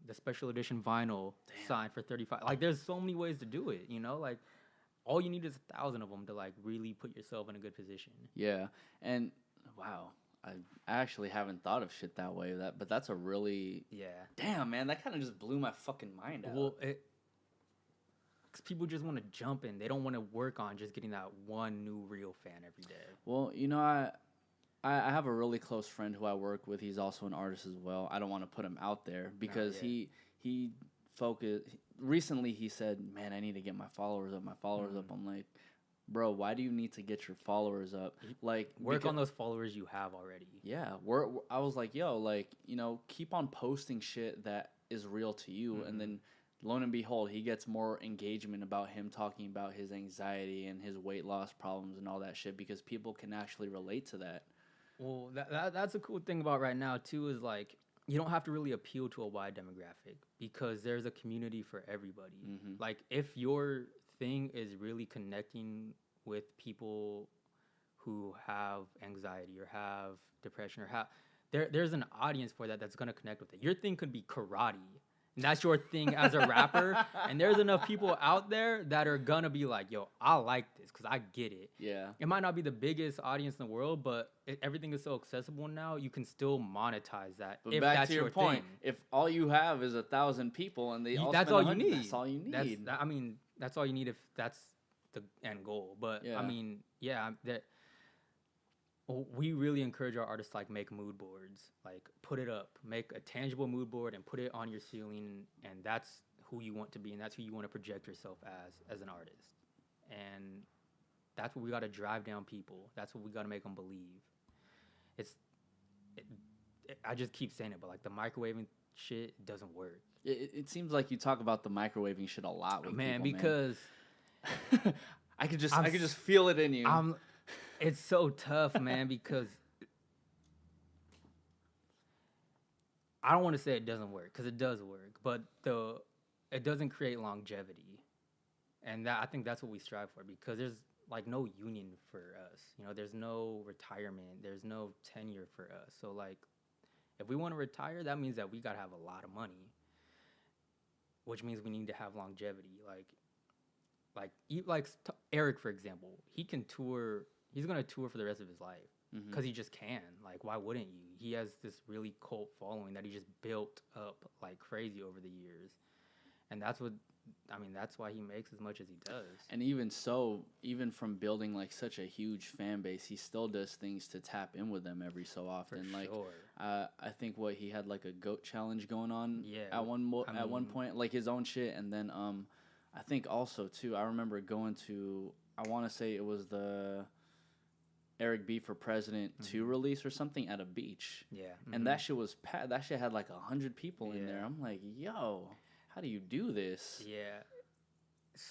the special edition vinyl signed for $35. Like there's so many ways to do it. Like all you need is 1,000 of them to like really put yourself in a good position. Yeah, and wow. I actually haven't thought of shit that way. But that's a really damn, man. That kind of just blew my fucking mind out. Well, because people just want to jump in. They don't want to work on just getting that 1 new real fan every day. Well, I have a really close friend who I work with. He's also an artist as well. I don't want to put him out there because he focused. Recently, he said, "Man, I need to get my followers up. I'm like, bro, why do you need to get your followers up? Like, work on those followers you have already. Yeah, I was like, yo, like, keep on posting shit that is real to you, and then lo and behold, he gets more engagement about him talking about his anxiety and his weight loss problems and all that shit because people can actually relate to that. Well, that's a cool thing about right now too is like you don't have to really appeal to a wide demographic because there's a community for everybody. Like if your thing is really connecting with people who have anxiety or have depression or have there's an audience for that's going to connect with it. Your thing could be karate and that's your thing as a rapper and there's enough people out there that are going to be like, yo, I like this because I get it. Yeah, it might not be the biggest audience in the world, but everything is so accessible now you can still monetize that. But if back that's to your point, if all you have is 1,000 people and they all that's all you need. That's all you need. That's all you need if that's the end goal. But we really encourage our artists to like make mood boards, like put it up, make a tangible mood board and put it on your ceiling, and that's who you want to be and that's who you want to project yourself as an artist. And that's what we got to drive down people. That's what we got to make them believe. I just keep saying it, but like the microwaving shit doesn't work. It seems like you talk about the microwaving shit a lot with people, because I could just feel it in you. It's so tough, man, because I don't want to say it doesn't work because it does work, but it doesn't create longevity, and I think that's what we strive for because there's like no union for us. There's no retirement, there's no tenure for us. So like, if we want to retire, that means that we gotta have a lot of money, which means we need to have longevity. Like Eric, for example, he can tour. He's going to tour for the rest of his life because he just can. Like, why wouldn't you? He has this really cult following that he just built up like crazy over the years. And that's why he makes as much as he does. And even from building like such a huge fan base, he still does things to tap in with them every so often. For like, sure. I think he had like a goat challenge going on at one point, like his own shit. And then I think also too, I remember going to, I want to say it was the Eric B for President 2 release or something at a beach. Yeah. And that shit was that shit had like 100 people in there. I'm like, yo, how do you do this? Yeah.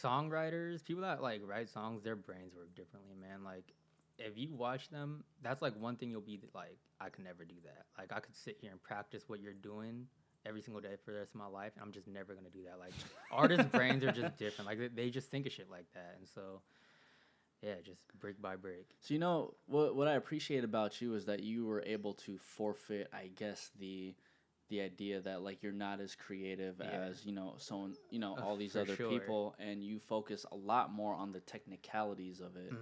Songwriters, people that like write songs, their brains work differently, man. Like if you watch them, that's like one thing you'll be like, I could never do that. Like I could sit here and practice what you're doing every single day for the rest of my life, and I'm just never gonna do that. Like artists' brains are just different. Like they just think of shit like that, and so yeah, just brick by brick. So what I appreciate about you is that you were able to forfeit, I guess, the idea that like you're not as creative as all these other people, and you focus a lot more on the technicalities of it,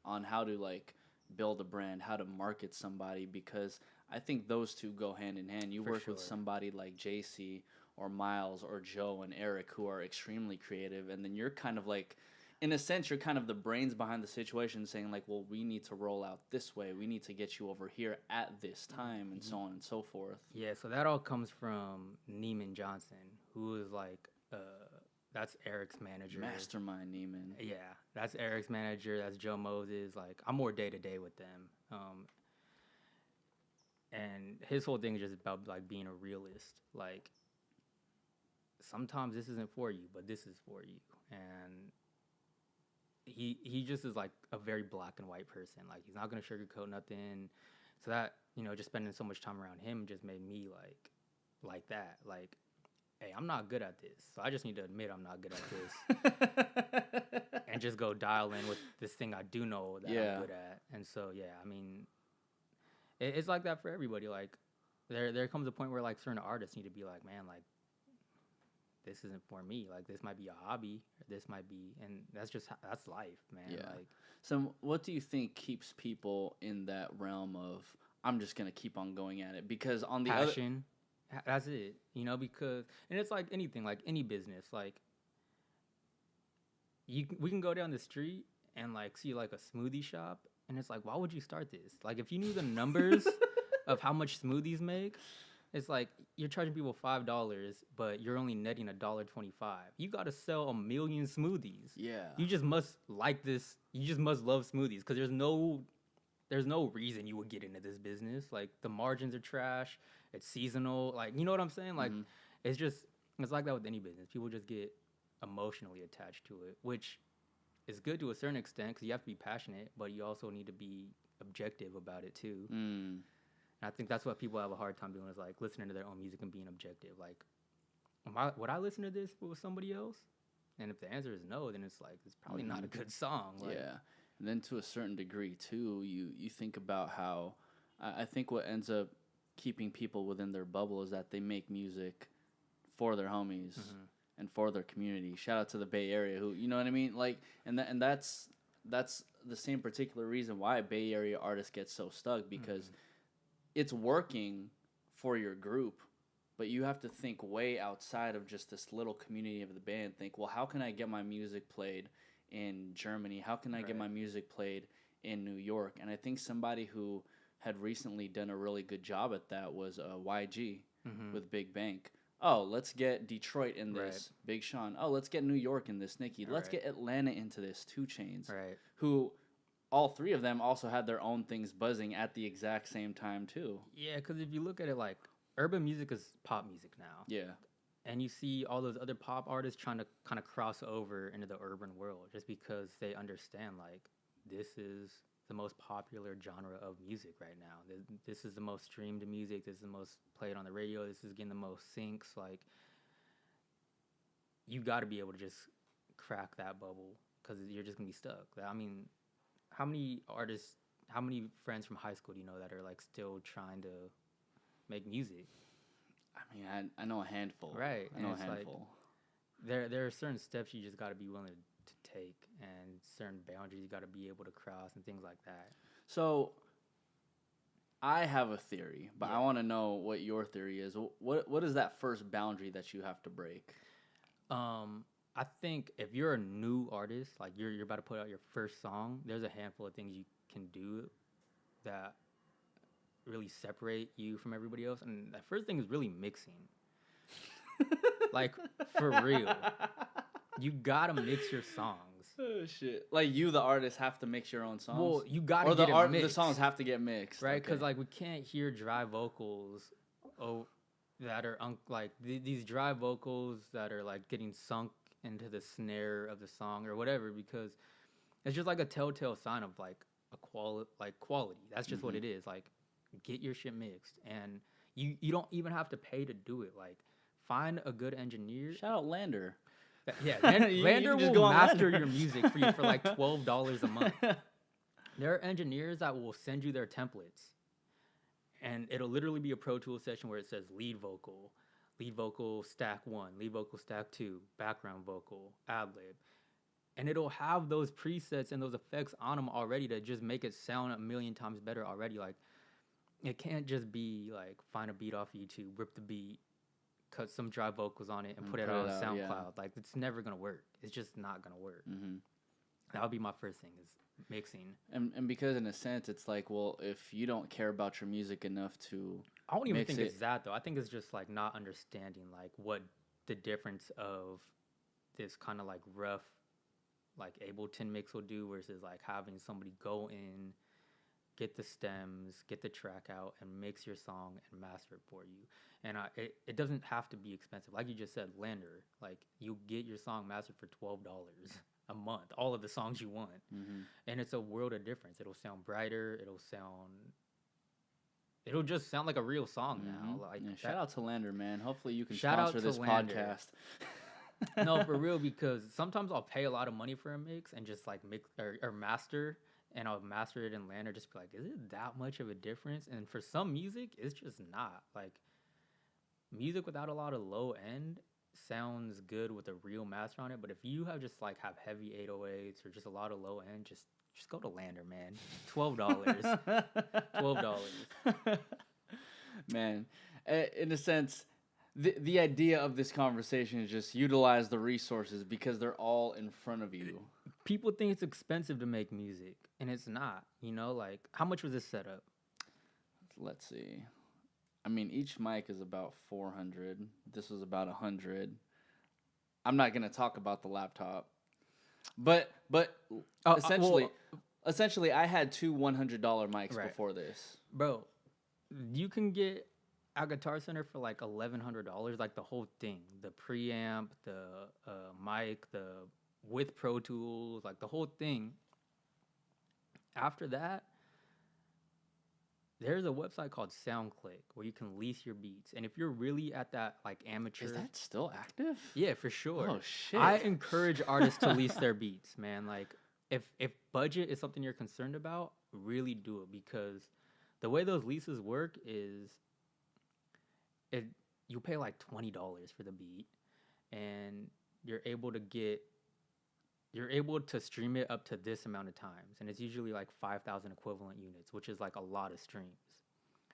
on how to like build a brand, how to market somebody, because I think those two go hand in hand. You work with somebody like JC or Miles or Joe and Eric who are extremely creative, and then you're kind of like, in a sense, you're kind of the brains behind the situation, saying like, well, we need to roll out this way, we need to get you over here at this time, and so on and so forth. Yeah, so that all comes from Neiman Johnson, who is like That's Eric's manager. Mastermind Neiman. Yeah, that's Eric's manager. That's Joe Moses. Like, I'm more day to day with them. And his whole thing is just about like being a realist. Like, sometimes this isn't for you, but this is for you. And he just is like a very black and white person. Like, he's not gonna sugarcoat nothing. So that, you know, just spending so much time around him just made me like that. Like, hey, I'm not good at this, so I just need to admit I'm not good at this, and just go dial in with this thing I do know that I'm good at. And so, yeah, I mean, it's like that for everybody. Like, there comes a point where like certain artists need to be like, man, like, this isn't for me. Like, this might be a hobby, or this might be, and that's life, man. Yeah. Like, so what do you think keeps people in that realm of, I'm just gonna keep on going at it? Because on the passion. That's it, you know, because, and it's like anything, like any business, like we can go down the street and like see like a smoothie shop, and it's like, why would you start this? Like, if you knew the numbers of how much smoothies make, it's like you're charging people $5, but you're only netting $1.25. You got to sell 1 million smoothies. Yeah. You just must like this. You just must love smoothies, because there's no reason you would get into this business. Like, the margins are trash. It's seasonal. Like, you know what I'm saying? Like, it's like that with any business. People just get emotionally attached to it, which is good to a certain extent, because you have to be passionate, but you also need to be objective about it too. And I think that's what people have a hard time doing, is like listening to their own music and being objective. Like, would I listen to this if it was somebody else? And if the answer is no, then it's like, it's probably not a good song. Like, yeah. And then to a certain degree too, you think about how I think what ends up keeping people within their bubble is that they make music for their homies and for their community. Shout out to the Bay Area, who, you know what I mean? Like, and that's the same particular reason why Bay Area artists get so stuck, because it's working for your group, but you have to think way outside of just this little community of the band. Think, well, how can I get my music played in Germany? How can I get my music played in New York? And I think somebody who had recently done a really good job at that was YG with Big Bank. Oh, let's get Detroit in this, Big Sean. Oh, let's get New York in this, Nicki. Let's get Atlanta into this, 2 Chainz. Right. Who, all 3 of them also had their own things buzzing at the exact same time too. Yeah, because if you look at it, like, urban music is pop music now. Yeah. And you see all those other pop artists trying to kind of cross over into the urban world, just because they understand, like, this is the most popular genre of music right now. This is the most streamed music. This is the most played on the radio. This is getting the most syncs. Like, you got to be able to just crack that bubble, because you're just gonna be stuck. I mean, how many friends from high school do you know that are like still trying to make music? I mean, I know a handful. Right. I know a handful. Like, there are certain steps you just got to be willing to take, and certain boundaries you got to be able to cross, and things like that. So, I have a theory, but I want to know what your theory is. What is that first boundary that you have to break? I think if you're a new artist, like you're about to put out your first song, there's a handful of things you can do that really separate you from everybody else. And that first thing is really mixing. Like, for real. You gotta mix your songs. Oh, shit. Like, you, the artist, have to mix your own songs? Well, you gotta get it mixed. The songs have to get mixed. Right? Because, like, we can't hear dry vocals that are, these dry vocals that are, like, getting sunk into the snare of the song or whatever, because it's just, like, a telltale sign of, like, quality. That's just what it is. Like, get your shit mixed. And you don't even have to pay to do it. Like, find a good engineer. Shout out Lander. Yeah, Lander will master your music for you for like $12 a month. There are engineers that will send you their templates, and it'll literally be a Pro Tools session where it says lead vocal stack 1, lead vocal stack 2, background vocal, ad lib, and it'll have those presets and those effects on them already to just make it sound 1,000,000 times better already. Like, it can't just be like find a beat off YouTube, rip the beat, cut some dry vocals on it, and put it on SoundCloud. Yeah. Like, it's never gonna work. It's just not gonna work. That would be my first thing, is mixing. And because in a sense, it's like, well, if you don't care about your music enough to, I don't even think it's that though. I think it's just like not understanding like what the difference of this kind of like rough, like Ableton mix will do versus like having somebody go in, get the stems, get the track out, and mix your song and master it for you. And it doesn't have to be expensive. Like you just said, Lander, like you get your song mastered for $12 a month, all of the songs you want. And it's a world of difference. It'll sound brighter. It'll just sound like a real song now. Like shout out to Lander, man. Hopefully you can Shout out sponsor to this Lander. podcast. No, for real, because sometimes I'll pay a lot of money for a mix and just like mix or master, and I'll master it in Lander, just be like, is it that much of a difference? And for some music, it's just not. Like, music without a lot of low end sounds good with a real master on it, but if you have heavy 808s or just a lot of low end, just go to Lander, man. $12. $12. Man, in a sense, the idea of this conversation is just utilize the resources because they're all in front of you. People think it's expensive to make music, and it's not. You know, like, how much was this setup? Let's see. I mean, each mic is about $400. This was about $100. I'm not gonna talk about the laptop, but essentially, I had two $100 mics before this. Bro, you can get at Guitar Center for like $1,100, like the whole thing, the preamp, the mic, with Pro Tools, like the whole thing. After that, there's a website called SoundClick where you can lease your beats. And if you're really at that like amateur... Is that still active? Yeah, for sure. Oh, shit. I encourage artists to lease their beats, man. Like, if budget is something you're concerned about, really do it. Because the way those leases work is you pay like $20 for the beat. And you're able to stream it up to this amount of times, and it's usually like 5,000 equivalent units, which is like a lot of streams.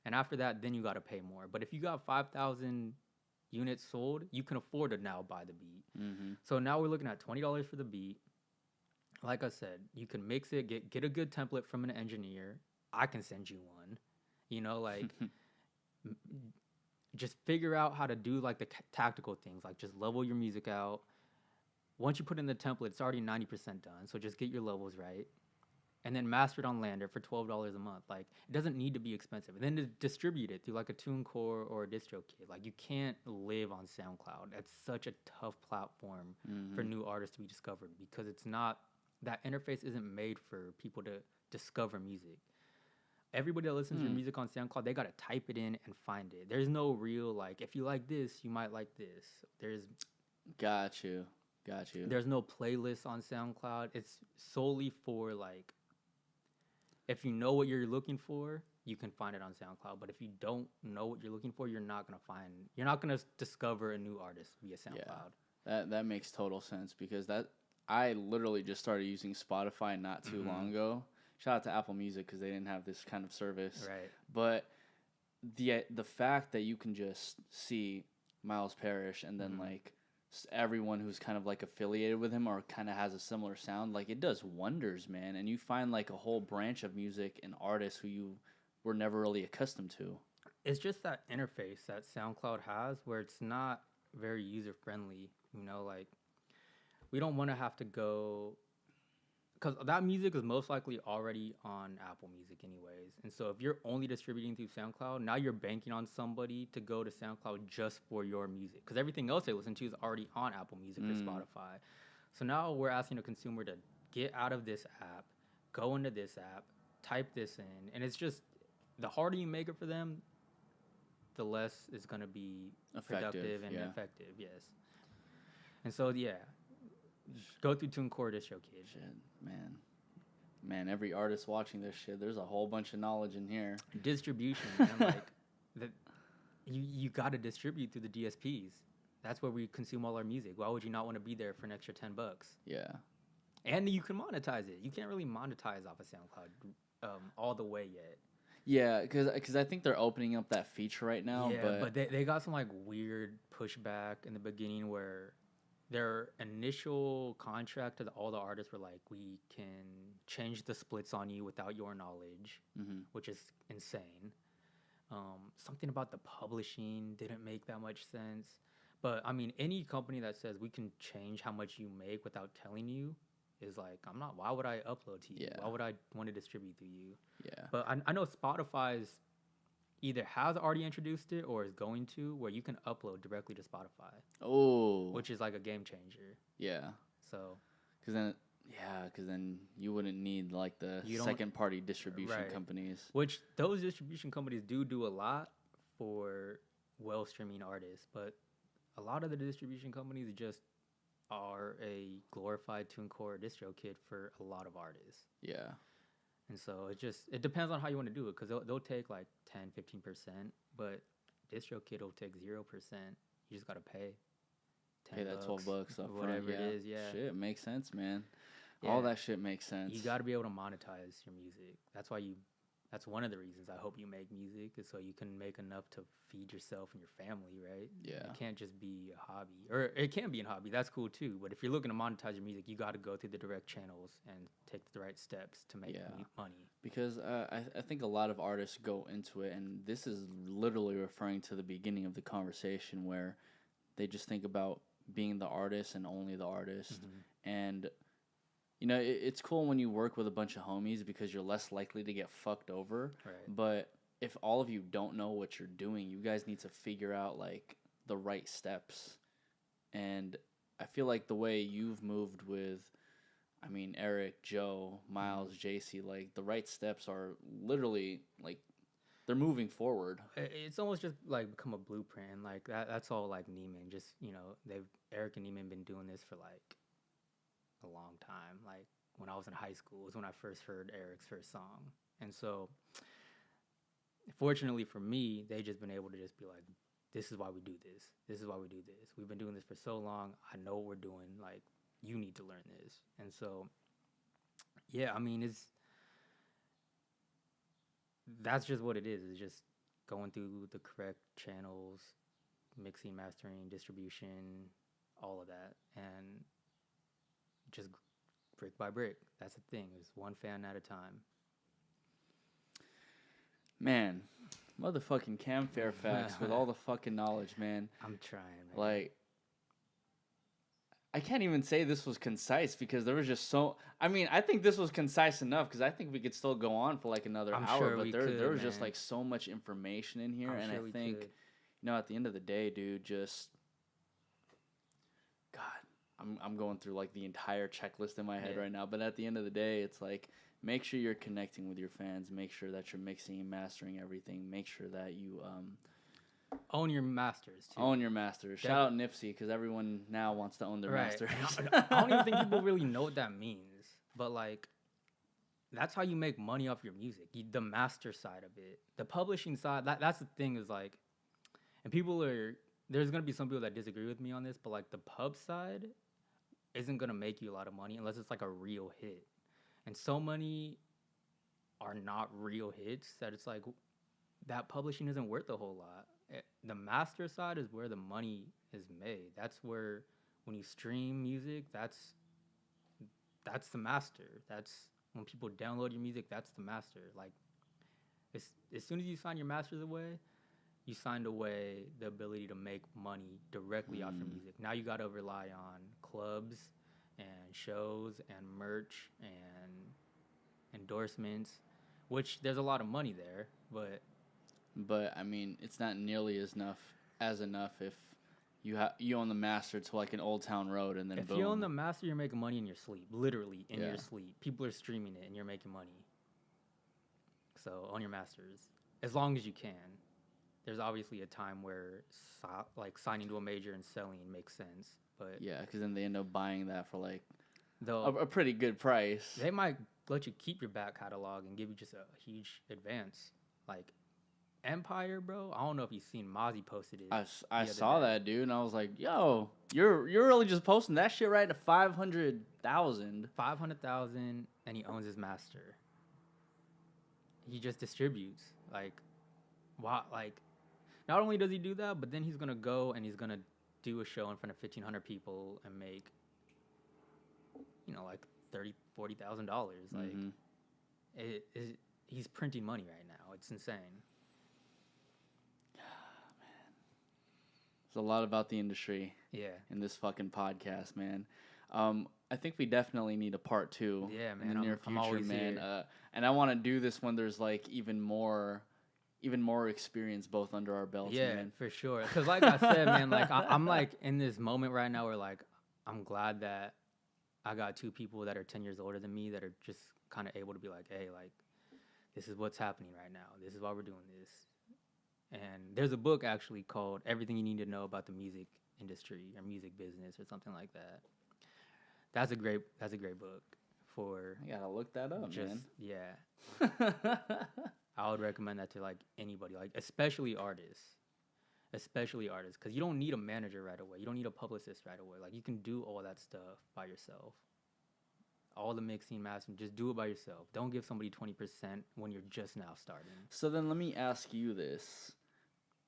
And after that, then you got to pay more. But if you got 5,000 units sold, you can afford to now buy the beat. So now we're looking at $20 for the beat. Like I said, you can mix it, get a good template from an engineer. I can send you one. You know, like just figure out how to do like the tactical things, like just level your music out. Once you put in the template, it's already 90% done. So just get your levels right. And then master it on Lander for $12 a month. Like, it doesn't need to be expensive. And then to distribute it through like a TuneCore or a DistroKid. Like, you can't live on SoundCloud. That's such a tough platform for new artists to be discovered, because it's not, that interface isn't made for people to discover music. Everybody that listens to your music on SoundCloud, they got to type it in and find it. There's no real, like, if you like this, you might like this. Got you. There's no playlist on SoundCloud. It's solely for, like, if you know what you're looking for, you can find it on SoundCloud. But if you don't know what you're looking for, you're not gonna discover a new artist via SoundCloud. Yeah, that makes total sense, because I literally just started using Spotify not too long ago. Shout out to Apple Music, because they didn't have this kind of service. Right. But the fact that you can just see Miles Parrish and then like everyone who's kind of like affiliated with him or kind of has a similar sound, like, it does wonders, man. And you find like a whole branch of music and artists who you were never really accustomed to. It's just that interface that SoundCloud has where it's not very user friendly. You know, like, we don't want to have to go, because that music is most likely already on Apple Music anyways. And so if you're only distributing through SoundCloud, now you're banking on somebody to go to SoundCloud just for your music, because everything else they listen to is already on Apple Music or Spotify. So now we're asking a consumer to get out of this app, go into this app, type this in, and it's just, the harder you make it for them, the less it's going to be productive and effective, yes. And so, yeah, go through TuneCore, DistroKid. Shit, man, every artist watching this shit, there's a whole bunch of knowledge in here. Distribution, man, like, you got to distribute through the DSPs. That's where we consume all our music. Why would you not want to be there for an extra $10? Yeah. And you can monetize it. You can't really monetize off of SoundCloud all the way yet. Yeah, because I think they're opening up that feature right now. Yeah, but they got some like weird pushback in the beginning where their initial contract to all the artists were like, we can change the splits on you without your knowledge, which is insane. Something about the publishing didn't make that much sense. But I mean, any company that says we can change how much you make without telling you is like, I'm not. Why would I upload to you? Yeah. Why would I want to distribute to you? Yeah. But I know Spotify's either has already introduced it or is going to, where you can upload directly to Spotify. Oh. Which is like a game changer. Yeah. So. Because then you wouldn't need like the second party distribution companies. Which those distribution companies do a lot for streaming artists, but a lot of the distribution companies just are a glorified TuneCore distro kit for a lot of artists. Yeah. And so it depends on how you want to do it, because they'll take like 10-15%, but distro kit will take 0%. You just got to pay. Pay that $12 up whatever it is. Yeah. Shit, makes sense, man. Yeah. All that shit makes sense. You got to be able to monetize your music. That's one of the reasons I hope you make music, is so you can make enough to feed yourself and your family, right? Yeah. It can't just be a hobby. Or it can be a hobby. That's cool too. But if you're looking to monetize your music, you got to go through the direct channels and take the right steps to make money. Because I think a lot of artists go into it, and this is literally referring to the beginning of the conversation, where they just think about being the artist and only the artist. Mm-hmm. And you know, it's cool when you work with a bunch of homies because you're less likely to get fucked over. Right. But if all of you don't know what you're doing, you guys need to figure out like the right steps. And I feel like the way you've moved with, I mean, Eric, Joe, Miles, JC, like the right steps are literally like they're moving forward. It's almost just like become a blueprint. Like that's all like Neiman. Just, you know, Eric and Neiman been doing this for like a long time. Like when I was in high school was when I first heard Eric's first song. And so fortunately for me, they just been able to just be like, this is why we do this. This is why we do this. We've been doing this for so long. I know what we're doing. Like, you need to learn this. And so, yeah, I mean, that's just what it is. It's just going through the correct channels, mixing, mastering, distribution, all of that. And just brick by brick. That's the thing. It's one fan at a time. Man, motherfucking Cam Fairfax with all the fucking knowledge, man. I'm trying, man. Like, I can't even say this was concise because there was just so... I mean, I think this was concise enough because I think we could still go on for like another hour, sure but there was just man. like so much information in here. I'm and sure I think, you know, at the end of the day, dude, just... God, I'm going through like the entire checklist in my head right now, but at the end of the day, it's like... Make sure you're connecting with your fans. Make sure that you're mixing and mastering everything. Make sure that you own your masters, too. Own your masters. Shout out Nipsey, because everyone now wants to own their masters. I don't even think people really know what that means. But, like, that's how you make money off your music. The master side of it. The publishing side, that's the thing is, like... And there's going to be some people that disagree with me on this, but, like, the pub side isn't going to make you a lot of money unless it's, like, a real hit. And so many are not real hits that it's like that publishing isn't worth a whole lot. The master side is where the money is made. That's where when you stream music, that's the master. That's when people download your music, that's the master. Like as soon as you sign your masters away, you signed away the ability to make money directly off your music. Now you got to rely on clubs and shows and merch and endorsements, which there's a lot of money there, but I mean, it's not nearly as enough if you own the master to like an Old Town Road and then if boom. you own the master, you're making money in your sleep, literally in your sleep. People are streaming it and you're making money. So own your masters as long as you can. There's obviously a time where like signing to a major and selling makes sense. But yeah, because then they end up buying that for like a pretty good price. They might let you keep your back catalog and give you just a huge advance. Like Empire, bro. I don't know if you've seen Mozzie posted it. I saw that, dude, and I was like, "Yo, you're really just posting that shit right to 500,000." 500,000, and he owns his master. He just distributes. Like, wow. Like, not only does he do that, but then he's gonna go and he's gonna do a show in front of 1,500 people and make, you know, like $30,000-$40,000. Like, he's printing money right now. It's insane. Man, It's a lot about the industry. Yeah. In this fucking podcast, man. I think we definitely need a part 2. Yeah, man. In the near I'm future, always man. here. And I want to do this when there's like even more experience both under our belts. Yeah, man. for sure. Because like I said, man, like I'm like in this moment right now where like I'm glad that I got 2 people that are 10 years older than me that are just kind of able to be like, hey, like this is what's happening right now. This is why we're doing this. And there's a book actually called Everything You Need to Know About the Music Industry or Music Business or something like that. That's a great book for. I gotta look that up, just, man. Yeah. I would recommend that to like anybody, like especially artists, because you don't need a manager right away. You don't need a publicist right away. Like you can do all that stuff by yourself. All the mixing, mastering, just do it by yourself. Don't give somebody 20% when you're just now starting. So then let me ask you this,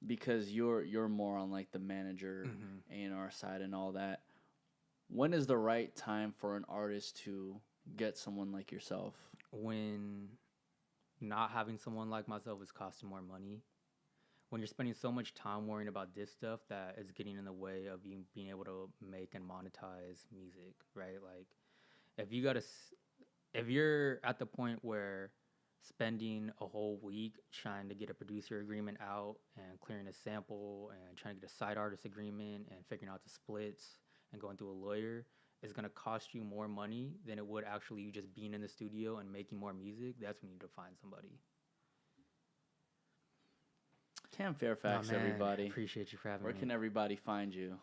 because you're more on like the manager A&R side and all that. When is the right time for an artist to get someone like yourself? When not having someone like myself is costing more money. When you're spending so much time worrying about this stuff that is getting in the way of you being able to make and monetize music, right? Like, if you're at the point where spending a whole week trying to get a producer agreement out and clearing a sample and trying to get a side artist agreement and figuring out the splits and going through a lawyer is going to cost you more money than it would actually you just being in the studio and making more music, that's when you need to find somebody. Cam Fairfax, everybody. Appreciate you for having me. Where can everybody find you?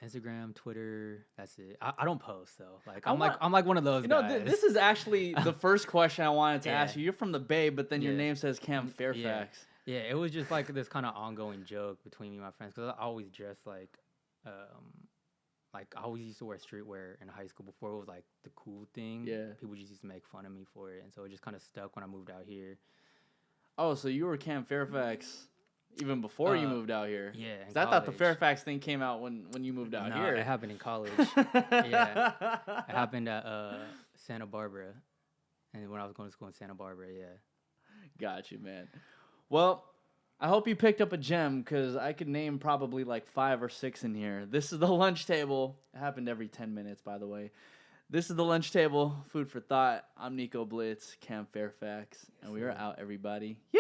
Instagram, Twitter. That's it. I don't post though. Like I'm like one of those. You know, guys. This is actually the first question I wanted to ask you. You're from the Bay, but then your name says Cam Fairfax. Yeah, it was just like this kind of ongoing joke between me and my friends because I always dress like I always used to wear streetwear in high school before it was like the cool thing. Yeah, people just used to make fun of me for it, and so it just kind of stuck when I moved out here. Oh, so you were Cam Fairfax even before you moved out here? Yeah, I thought the Fairfax thing came out when you moved out here. No, it happened in college. Yeah, it happened at Santa Barbara, and when I was going to school in Santa Barbara, yeah. Got you, man. Well, I hope you picked up a gem because I could name probably like 5 or 6 in here. This is the lunch table. It happened every 10 minutes, by the way. This is the lunch table. Food for thought. I'm Nico Blitz, Cam Fairfax, and we are out, everybody. Yay!